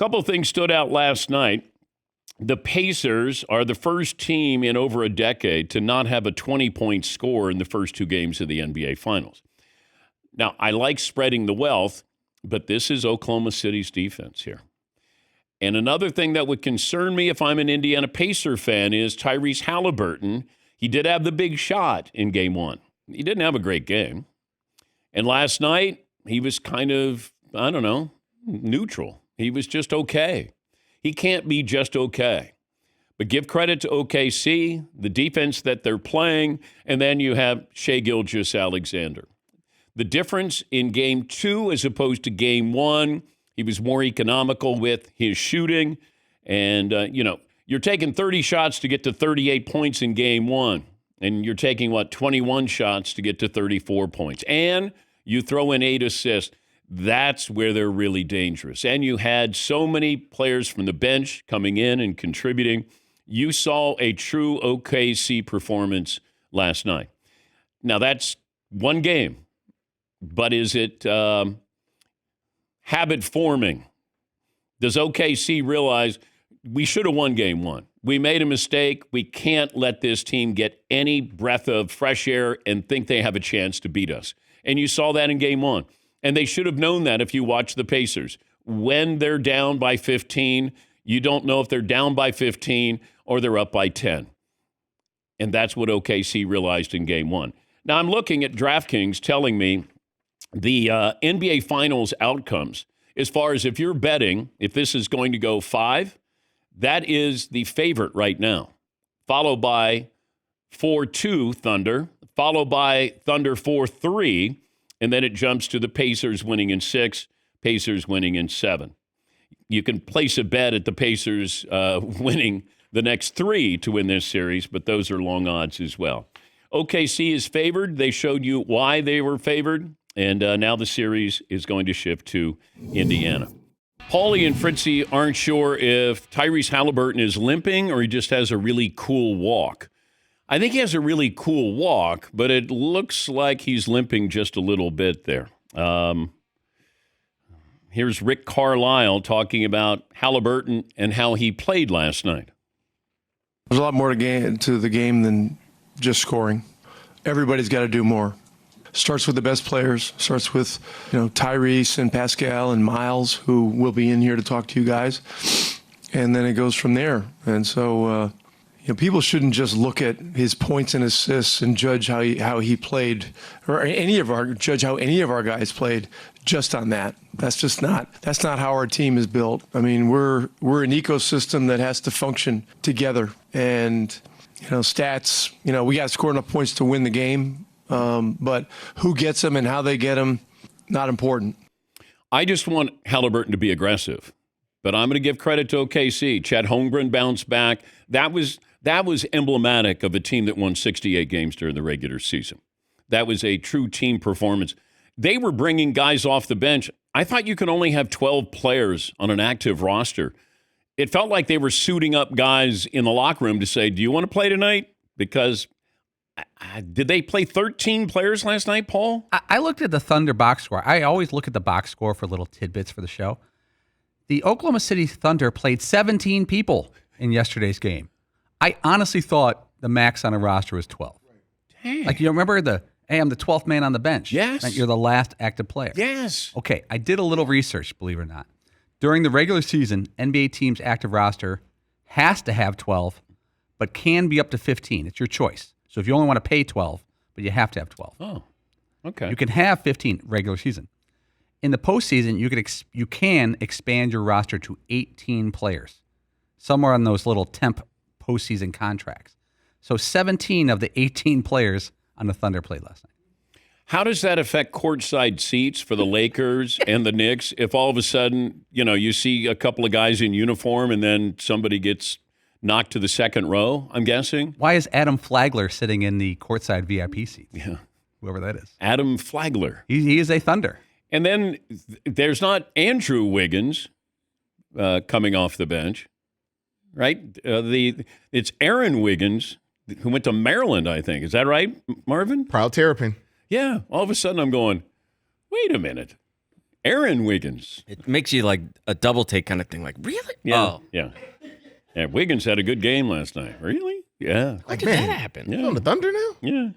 couple of things stood out last night. The Pacers are the first team in over a decade to not have a 20-point score in the first two games of the NBA Finals. Now, I like spreading the wealth, but this is Oklahoma City's defense here. And another thing that would concern me if I'm an Indiana Pacer fan is Tyrese Halliburton. He did have the big shot in game one. He didn't have a great game. And last night, he was kind of, I don't know, neutral. He was just okay. He can't be just okay. But give credit to OKC, the defense that they're playing, and then you have Shai Gilgeous-Alexander. The difference in game two as opposed to game one, he was more economical with his shooting. And, you're taking 30 shots to get to 38 points in game one. And you're taking, 21 shots to get to 34 points. And you throw in 8 assists. That's where they're really dangerous. And you had so many players from the bench coming in and contributing. You saw a true OKC performance last night. Now, that's one game. But is it habit forming? Does OKC realize we should have won game one? We made a mistake. We can't let this team get any breath of fresh air and think they have a chance to beat us. And you saw that in game one. And they should have known that if you watch the Pacers. When they're down by 15, you don't know if they're down by 15 or they're up by 10. And that's what OKC realized in game one. Now, I'm looking at DraftKings telling me the NBA Finals outcomes, as far as if you're betting, if this is going to go 5, that is the favorite right now, followed by 4-2 Thunder, followed by Thunder 4-3, and then it jumps to the Pacers winning in 6, Pacers winning in 7. You can place a bet at the Pacers winning the next 3 to win this series, but those are long odds as well. OKC is favored. They showed you why they were favored, and now the series is going to shift to Indiana. Paulie and Fritzy aren't sure if Tyrese Halliburton is limping or he just has a really cool walk. I think he has a really cool walk, but it looks like he's limping just a little bit there. Here's Rick Carlisle talking about Halliburton and how he played last night. There's a lot more to the game than just scoring. Everybody's got to do more. Starts with the best players. Starts with, Tyrese and Pascal and Miles, who will be in here to talk to you guys. And then it goes from there. And so, people shouldn't just look at his points and assists and judge how he played, or judge how any of our guys played just on that. That's not how our team is built. I mean, we're an ecosystem that has to function together. And, stats, we got to score enough points to win the game. But who gets them and how they get them, not important. I just want Halliburton to be aggressive. But I'm going to give credit to OKC. Chet Holmgren bounced back. That was emblematic of a team that won 68 games during the regular season. That was a true team performance. They were bringing guys off the bench. I thought you could only have 12 players on an active roster. It felt like they were suiting up guys in the locker room to say, do you want to play tonight? Because did they play 13 players last night, Paul? I looked at the Thunder box score. I always look at the box score for little tidbits for the show. The Oklahoma City Thunder played 17 people in yesterday's game. I honestly thought the max on a roster was 12. Dang. Like, you remember I'm the 12th man on the bench. Yes. Like, you're the last active player. Yes. Okay, I did a little research, believe it or not. During the regular season, NBA team's active roster has to have 12, but can be up to 15. It's your choice. So if you only want to pay 12, but you have to have 12. Oh, okay. You can have 15 regular season. In the postseason, you can expand your roster to 18 players, somewhere on those little temp postseason contracts. So 17 of the 18 players on the Thunder played last night. How does that affect courtside seats for the Lakers and the Knicks if all of a sudden, you see a couple of guys in uniform and then somebody gets knocked to the second row, I'm guessing? Why is Adam Flagler sitting in the courtside VIP seat? Yeah. Whoever that is. Adam Flagler. He is a Thunder. And then there's not Andrew Wiggins coming off the bench, right? It's Aaron Wiggins, who went to Maryland, I think. Is that right, Marvin? Proud Terrapin. Yeah. All of a sudden I'm going, wait a minute. Aaron Wiggins. It makes you like a double take kind of thing. Like, really? Yeah. Oh, Yeah. Yeah. Wiggins had a good game last night. Really? Yeah. how did that happen? Yeah. You on the Thunder now? Yeah.